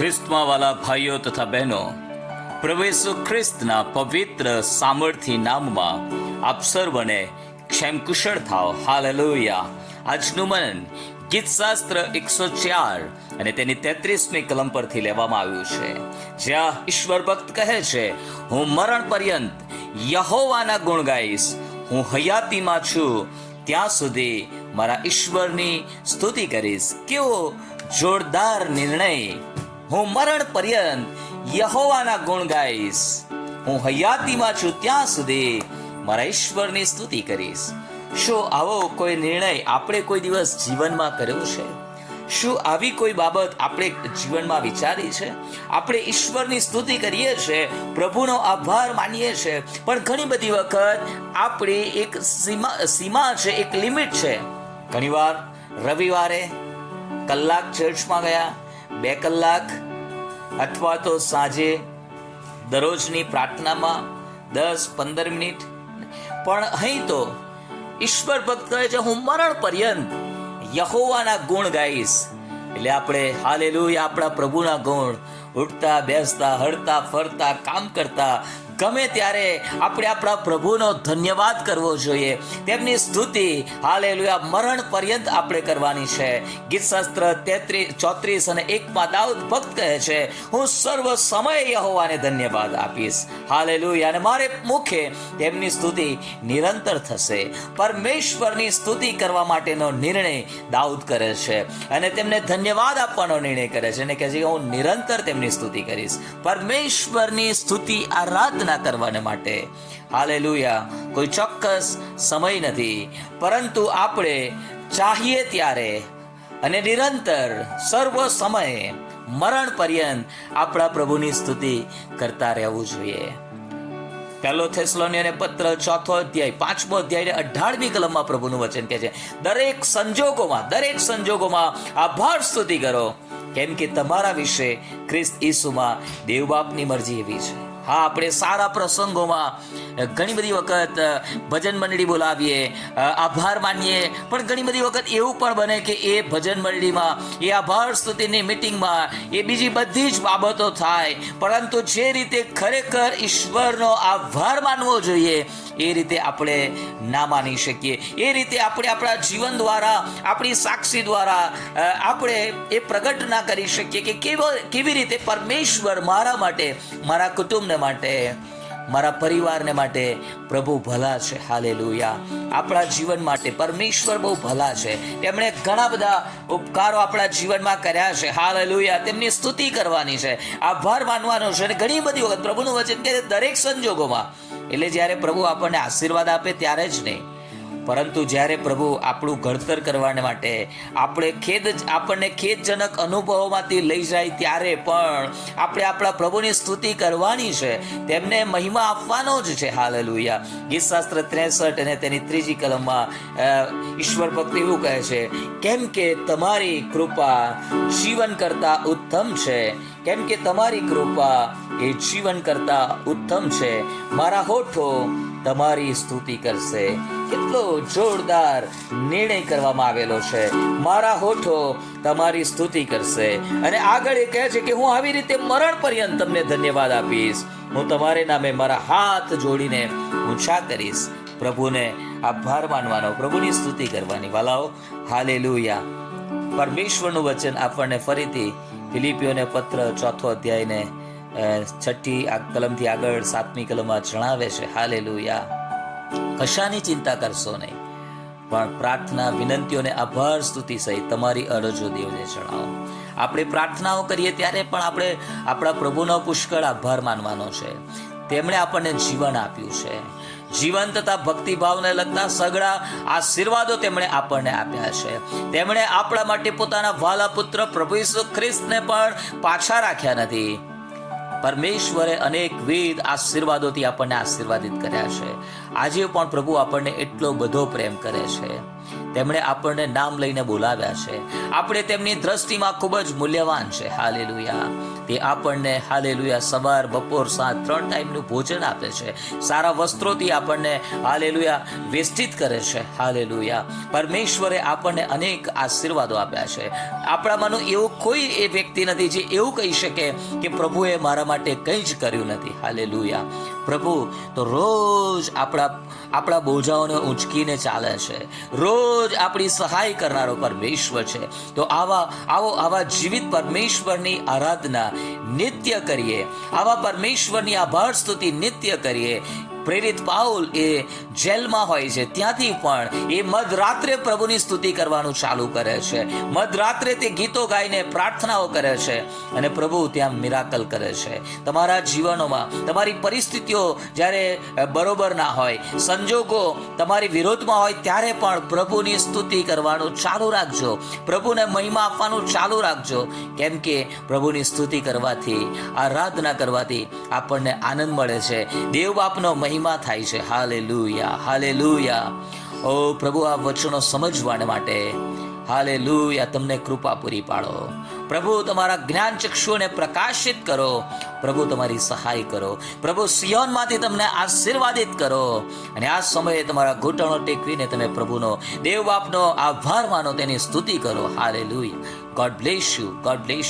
ખ્રિસ્તમાં વાલા ભાઈઓ તથા બહેનો, પ્રભુ ઈસુ ખ્રિસ્તના પવિત્ર સામર્થ્ય નામમાં આપ સર્વને ક્ષેમ કુશળ થાઓ. હાલેલુયા. આજનું મનન ગીતશાસ્ત્ર 104 અને તેની 33મી કલમ પરથી લેવામાં આવ્યું છે, જ્યાં ઈશ્વર ભક્ત કહે છે, હું મરણ પર્યંત યહોવાના ગુણ ગાઈશ. હું હયાતીમાં છું ત્યાં સુધી મારા ઈશ્વરની સ્તુતિ કરીશ. કેવો જોરદાર નિર્ણય! હું મરણ પર્યંત યહોવાના ગુણ ગાઈશ. હું હયાતીમાં છું ત્યાં સુધી મારા ઈશ્વરની સ્તુતિ કરીશ. શું આવો કોઈ નિર્ણય આપણે કોઈ દિવસ જીવનમાં કર્યો છે? શું આવી કોઈ બાબત આપણે જીવનમાં વિચારી છે? આપણે ઈશ્વરની સ્તુતિ કરીએ છીએ, પ્રભુનો આભાર માનીએ છીએ, પણ ઘણી બધી વખત આપણી એક સીમા છે, એક લિમિટ છે. ઘણીવાર રવિવારે કલાક ચર્ચમાં ગયા, 2 કલાક, અથવા તો સાંજે દરરોજની પ્રાર્થનામાં 10-15 મિનિટ. પણ અહીં તો ઈશ્વર ભક્ત કહે છે, હું મરણ પર્યંત યહોવાના ગુણ ગાઈશ. એટલે આપણે હાલેલુયા, આપણા પ્રભુના ગુણ ઉઠતા બેસતા હરતા ફરતા કામ કરતા ગમે ત્યારે આપણે આપણા પ્રભુનો ધન્યવાદ કરવો જોઈએ, તેમની સ્તુતિ હાલેલુયા મરણ પર્યંત આપણે કરવાની છે. ગીતશાસ્ત્ર 34 અને 1 દાઉદ ભક્ત કહે છે, હું સર્વ સમયે યહોવાને ધન્યવાદ આપીશ. હાલેલુયા. અને મારે મુખે તેમની સ્તુતિ નિરંતર થશે. પરમેશ્વરની સ્તુતિ કરવા માટેનો નિર્ણય દાઉદ કરે છે અને તેમને ધન્યવાદ આપવાનો નિર્ણય કરે છે અને કહે છે કે હું નિરંતર તેમની સ્તુતિ કરીશ. પરમેશ્વરની સ્તુતિ આરાધના કરવાને માટે હાલેલુયા કોઈ ચોક્કસ સમય નથી, પરંતુ આપણે ચાહીએ ત્યારે અને નિરંતર સર્વ સમયે મરણ પર્યંત આપણા પ્રભુની સ્તુતિ કરતા રહેવું જોઈએ. 1 થેસલોનિયને પત્ર 4 અધ્યાય 5મો અધ્યાય 18મી કલમમાં પ્રભુનું વચન કહે છે, દરેક સંજોગોમાં આભાર સ્તુતિ કરો, કેમ કે તમારા વિશે ખ્રિસ્ત ઈસુમાં દેવ બાપની મરજી એવી છે. હા, આપણે સારા પ્રસંગોમાં ઘણી બધી વખત ભજન મંડળી બોલાવીએ, આભાર માનીએ, પણ ઘણી બધી વખત એવું પણ બને કે એ ભજન મંડળીમાં, એ આભાર સ્તુતિની મિટિંગમાં એ બીજી બધી જ બાબતો થાય, પરંતુ જે રીતે ખરેખર ઈશ્વરનો આભાર માનવો જોઈએ એ રીતે આપણે ના માની શકીએ. એ રીતે આપણે આપણા જીવન દ્વારા, આપણી સાક્ષી દ્વારા આપણે એ પ્રગટ ના કરી શકીએ કે કેવી રીતે પરમેશ્વર મારા માટે, મારા કુટુંબને માટે, મારા પરિવારને માટે પ્રભુ ભલા છે. હાલેલુયા. આપણા જીવન માટે પરમેશ્વર બહુ ભલા છે. તેમણે ઘણા બધા ઉપકારો આપણા જીવનમાં કર્યા છે. હાલેલુયા. તેમની સ્તુતિ કરવાની છે, આભાર માનવાનો છે. અને ઘણી બધી વખત પ્રભુનું વચન કહે દરેક સંજોગોમાં, એટલે જ્યારે પ્રભુ આપણને આશીર્વાદ આપે ત્યારે જ નહીં, પરંતુ જ્યારે પ્રભુ આપણું ઘડતર કરવા માટે આપણને ખેદજનક અનુભવોમાંથી લઈ જાય ત્યારે પણ આપણે આપણા પ્રભુની સ્તુતિ કરવાની છે, તેમને મહિમા આપવાનો જ છે. હાલેલુયા. ગીતશાસ્ત્ર 63 અને તેની 3જી કલમમાં ઈશ્વર ભક્ત એવું કહે છે, કેમ કે તમારી કૃપા જીવન કરતા ઉત્તમ છે, કેમ કે તમારી કૃપા એ જીવન કરતા ઉત્તમ છે. મારા હોઠો તમારી સ્તુતિ કરશે. કેટલો જોરદાર નિર્ણય કરવામાં આવેલો છે, મારા હોઠો તમારી સ્તુતિ કરશે. અને આગળ એ કહે છે કે હું આવી રીતે મરણ પર્યંત તમને ધન્યવાદ આપીશ. હું તમારે નામે મારા હાથ જોડીને ઊંચા કરીશ. પ્રભુને આભાર માનવાનો, પ્રભુની સ્તુતિ કરવાની. વાલાઓ, હાલેલુયા. પરમેશ્વરનું વચન આપણને ફરીથી ફિલિપીઓને પત્ર 4 અધ્યાયને 6મી કલમથી આગળ 7મી કલમમાં જણાવે છે. હાલેલુયા. કશાની ચિંતા કરશો નહીં, પણ પ્રાર્થના, વિનંતીઓને આભાર સ્તુતિ સહિત તમારી અરજો દેવને જણાવો. આપણે પ્રાર્થનાઓ કરીએ ત્યારે પણ આપણે આપણા પ્રભુનો પુષ્કળ આભાર માનવાનો છે. તેમણે આપણને જીવન આપ્યું છે. જીવન તથા ભક્તિભાવને લગતા સઘળા આશીર્વાદો તેમણે આપણને આપ્યા છે. તેમણે આપણા માટે પોતાના વાલા પુત્ર પ્રભુ ઈસુ ખ્રિસ્તને પણ પાછા રાખ્યા નથી. પરમેશ્વરે અનેકવિધ આશીર્વાદોથી આપણને આશીર્વાદિત કર્યા છે. આજે પણ પ્રભુ આપણને એટલો બધો પ્રેમ કરે છે. તેમણે આપણને નામ લઈને બોલાવ્યા છે. આપણે તેમની દ્રષ્ટિમાં ખૂબ જ મૂલ્યવાન છે. હાલેલુયા. તે આપણને હાલેલુયા સવાર, બપોર, સાંજ 3 ટાઈમનું ભોજન આપે છે. સારા વસ્ત્રોથી આપણને હાલેલુયા વેષ્ટિત કરે છે. હાલેલુયા. પરમેશ્વરે આપણને અનેક આશીર્વાદો આપ્યા છે. આપણામાંનું એવું કોઈ એ વ્યક્તિ નથી જે એવું કહી શકે કે પ્રભુએ મારા માટે કંઈ જ કર્યું નથી. હાલેલુયા. પ્રભુ તો રોજ આપણા બોજાઓને ઊંચકીને ચાલે છે. રોજ આપણી સહાય કરનારો પરમેશ્વર છે. તો આવા જીવિત પરમેશ્વરની આરાધના નિત્ય કરીએ. આવા પરમેશ્વરની આભાર સ્તુતિ નિત્ય કરીએ. પ્રેરિત પાઉલ એ જેલમાં હોય છે, ત્યાંથી પણ એ મધરાત્રે પ્રભુની સ્તુતિ કરવાનું ચાલુ કરે છે. મધરાત્રે તે ગીતો ગાઈને પ્રાર્થનાઓ કરે છે અને પ્રભુ ત્યાં મિરાકલ કરે છે. તમારા જીવનોમાં તમારી પરિસ્થિતિઓ જ્યારે બરોબર ના હોય, સંજોગો તમારી વિરોધમાં હોય, ત્યારે પણ પ્રભુની સ્તુતિ કરવાનું ચાલુ રાખજો. પ્રભુને મહિમા આપવાનું ચાલુ રાખજો. કેમ કે પ્રભુની સ્તુતિ કરવાથી, આરાધના કરવાથી આપણને આનંદ મળે છે. દેવ બાપનો મહિમા થાય છે. Hallelujah, hallelujah. ઓ પ્રભુ, આ વચનો સમજવા માટે હાલેલુયા તમને કૃપા પૂરી પાડો. પ્રભુ તમારા જ્ઞાન ચક્ષુને પ્રકાશિત કરો. પ્રભુ તમારી સહાય કરો. પ્રભુ સિયોનમાંથી તમને આશીર્વાદિત કરો. અને આ સમયે તમારા ઘૂંટણો ટેકવીને તમે પ્રભુનો, દેવ બાપનો આભાર માનો, તેની સ્તુતિ કરો. Hallelujah. God bless you. God bless.